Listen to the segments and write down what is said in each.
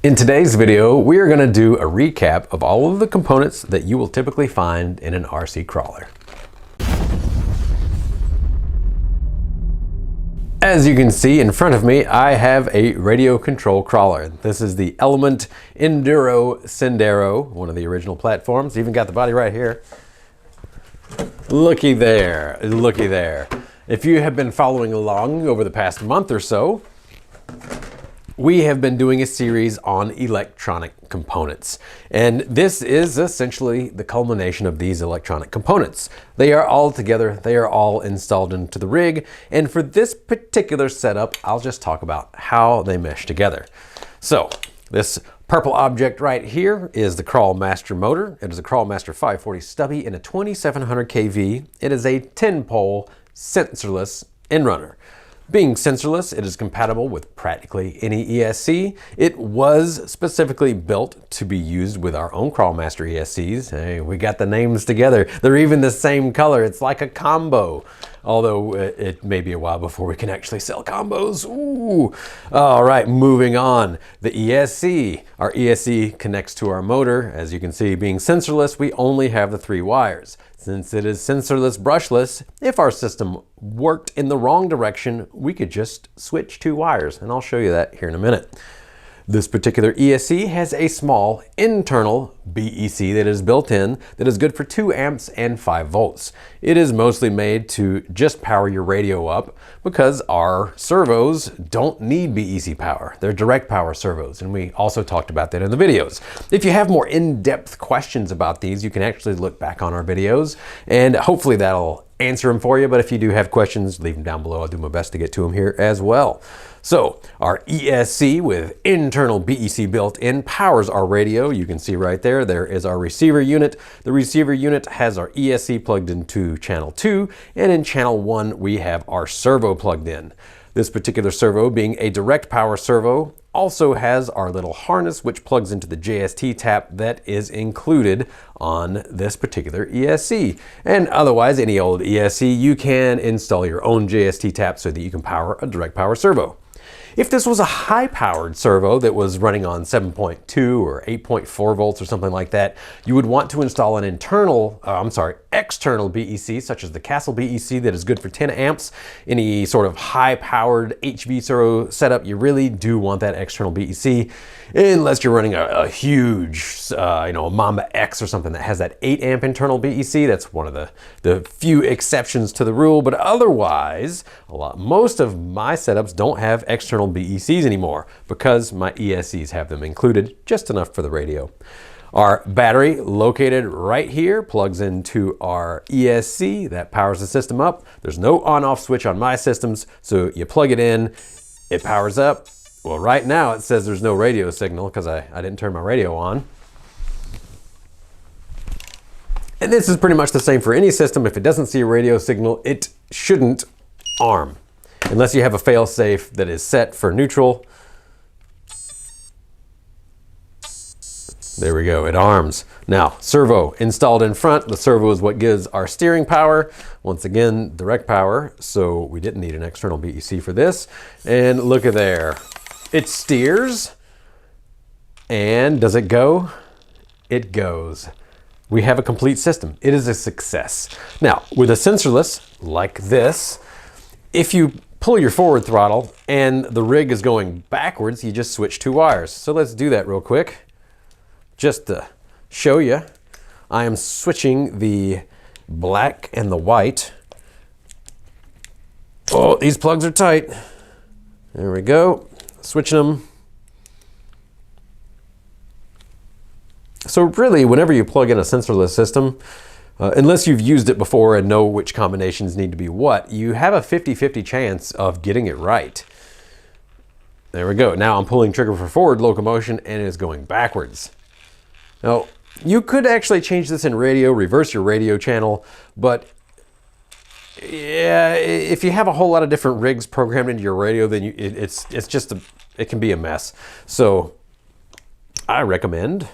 In today's video, we are going to do a recap of all of the components that you will typically find in an RC crawler. As you can see in front of me, I have a radio control crawler. This is the Element Enduro Sendero, one of the original platforms. Even got the body right here. Looky there, looky there. If you have been following along over the past month or so, we have been doing a series on electronic components, and this is essentially the culmination of these electronic components. They are all together, they are all installed into the rig, and for this particular setup, I'll just talk about how they mesh together. So, this purple object right here is the Crawlmaster motor. It is a Crawlmaster 540 stubby in a 2700 kV. It is a 10-pole sensorless end runner. Being sensorless, it is compatible with practically any ESC. It was specifically built to be used with our own Crawlmaster ESCs. Hey, we got the names together. They're even the same color. It's like a combo. Although it may be a while before we can actually sell combos. Ooh. All right, moving on. The ESC. Our ESC connects to our motor. As you can see, being sensorless, we only have the 3 wires. Since it is sensorless brushless, if our system worked in the wrong direction, we could just switch 2 wires, and I'll show you that here in a minute. This particular ESC has a small internal BEC that is built in that is good for 2 amps and 5 volts. It is mostly made to just power your radio up because our servos don't need BEC power. They're direct power servos, and we also talked about that in the videos. If you have more in-depth questions about these, you can actually look back on our videos, and hopefully that'll answer them for you. But if you do have questions, leave them down below. I'll do my best to get to them here as well. So our ESC with internal BEC built in powers our radio. You can see right there, there is our receiver unit. The receiver unit has our ESC plugged into channel 2, and in channel 1 we have our servo plugged in. This particular servo, being a direct power servo, also has our little harness which plugs into the JST tap that is included on this particular ESC. And otherwise, any old ESC, you can install your own JST tap so that you can power a direct power servo. If this was a high-powered servo that was running on 7.2 or 8.4 volts or something like that, you would want to install an external BEC, such as the Castle BEC that is good for 10 amps. Any sort of high-powered HV servo setup, you really do want that external BEC, unless you're running a huge, a Mamba X or something that has that 8 amp internal BEC. That's one of the few exceptions to the rule, but otherwise, most of my setups don't have external BECs anymore because my ESCs have them included, just enough for the radio. Our battery, located right here, plugs into our ESC. That powers the system up. There's no on-off switch on my systems, so you plug it in, it powers up. Well, right now it says there's no radio signal because I didn't turn my radio on. And this is pretty much the same for any system. If it doesn't see a radio signal, it shouldn't arm, unless you have a fail-safe that is set for neutral. There we go, it arms. Now, servo installed in front. The servo is what gives our steering power. Once again, direct power, so we didn't need an external BEC for this. And look at there. It steers. And does it go? It goes. We have a complete system. It is a success. Now, with a sensorless like this, if you pull your forward throttle and the rig is going backwards, you just switch 2 wires. So let's do that real quick. Just to show you, I am switching the black and the white. Oh, these plugs are tight. There we go. Switching them. So really, whenever you plug in a sensorless system, unless you've used it before and know which combinations need to be what, you have a 50-50 chance of getting it right. There we go. Now I'm pulling trigger for forward locomotion and it is going backwards. Now, you could actually change this in radio, reverse your radio channel, but yeah, if you have a whole lot of different rigs programmed into your radio, then it can be a mess. So I recommend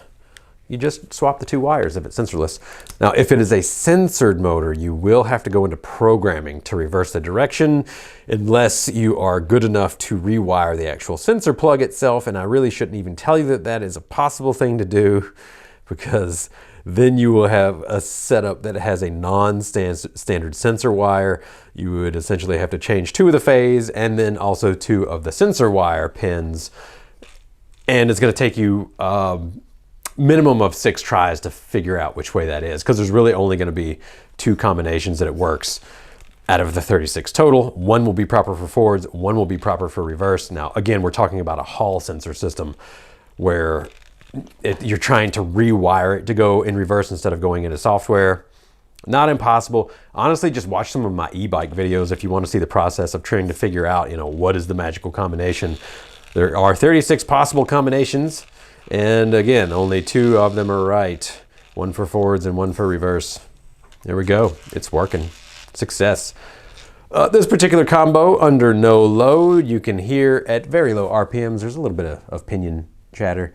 you just swap the two wires if it's sensorless. Now, if it is a sensored motor, you will have to go into programming to reverse the direction, unless you are good enough to rewire the actual sensor plug itself. And I really shouldn't even tell you that that is a possible thing to do, because then you will have a setup that has a non-standard sensor wire. You would essentially have to change 2 of the phase and then also 2 of the sensor wire pins. And it's going to take you minimum of 6 tries to figure out which way that is, because there's really only going to be 2 combinations that it works out of the 36 total. 1 will be proper for forwards, 1 will be proper for reverse. Now, again, we're talking about a Hall sensor system where you're trying to rewire it to go in reverse instead of going into software. Not impossible. Honestly, just watch some of my e-bike videos if you want to see the process of trying to figure out, what is the magical combination. There are 36 possible combinations, and again, only 2 of them are right. 1 for forwards and 1 for reverse. There we go. It's working. Success. This particular combo, under no load, you can hear at very low RPMs. There's a little bit of pinion chatter,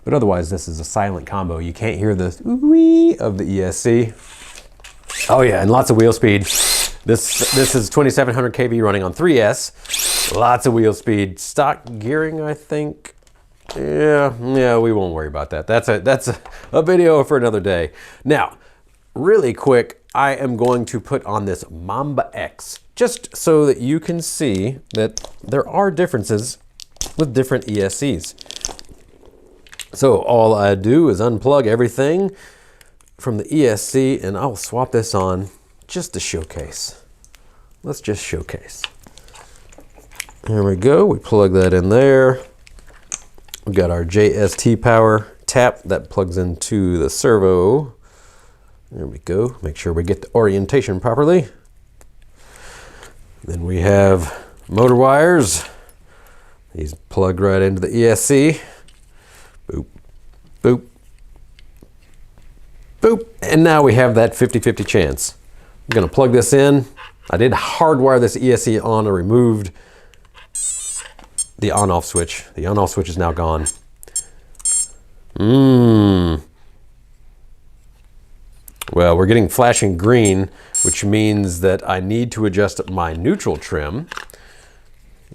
but otherwise this is a silent combo. You can't hear the wee of the ESC. Oh yeah, and lots of wheel speed. This is 2700 kV running on 3S. Lots of wheel speed. Stock gearing, I think. Yeah, we won't worry about that. That's a video for another day. Now, really quick, I am going to put on this Mamba X, just so that you can see that there are differences with different ESCs. So all I do is unplug everything from the ESC, and I'll swap this on just to showcase. Let's just showcase. There we go. We plug that in there. We've got our JST power tap that plugs into the servo. There we go. Make sure we get the orientation properly. Then we have motor wires. These plug right into the ESC. Boop, boop, boop. And now we have that 50-50 chance. I'm going to plug this in. I did hardwire this ESC on. I removed the on-off switch. The on-off switch is now gone. Well, we're getting flashing green, which means that I need to adjust my neutral trim.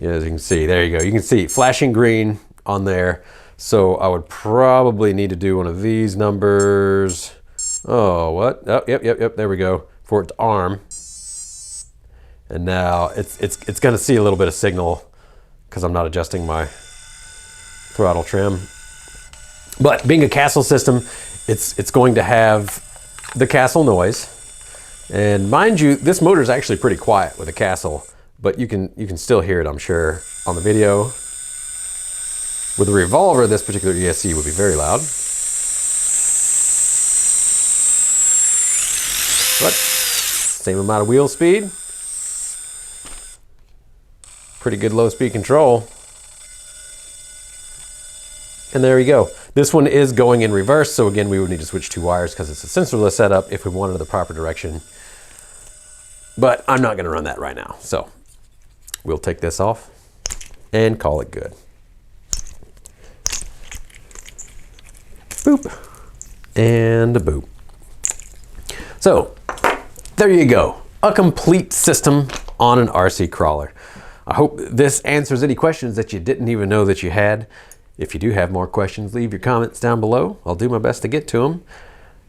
As you can see, there you go. You can see flashing green on there. So I would probably need to do one of these numbers. Oh, what? Oh, yep, there we go. For it to arm. And now it's going to see a little bit of signal because I'm not adjusting my throttle trim. But being a Castle system, it's going to have the Castle noise. And mind you, this motor is actually pretty quiet with a Castle, but you can still hear it, I'm sure, on the video. With a Revolver, this particular ESC would be very loud. But same amount of wheel speed. Pretty good low speed control. And there you go. This one is going in reverse, so again, we would need to switch 2 wires because it's a sensorless setup if we wanted the proper direction. But I'm not gonna run that right now. So we'll take this off and call it good. Boop, and a boop. So there you go. A complete system on an RC crawler. I hope this answers any questions that you didn't even know that you had. If you do have more questions, leave your comments down below. I'll do my best to get to them.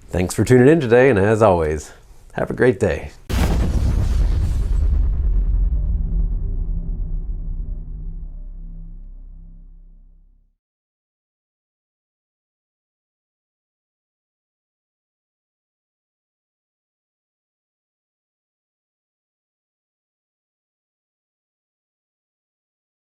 Thanks for tuning in today, and as always, have a great day.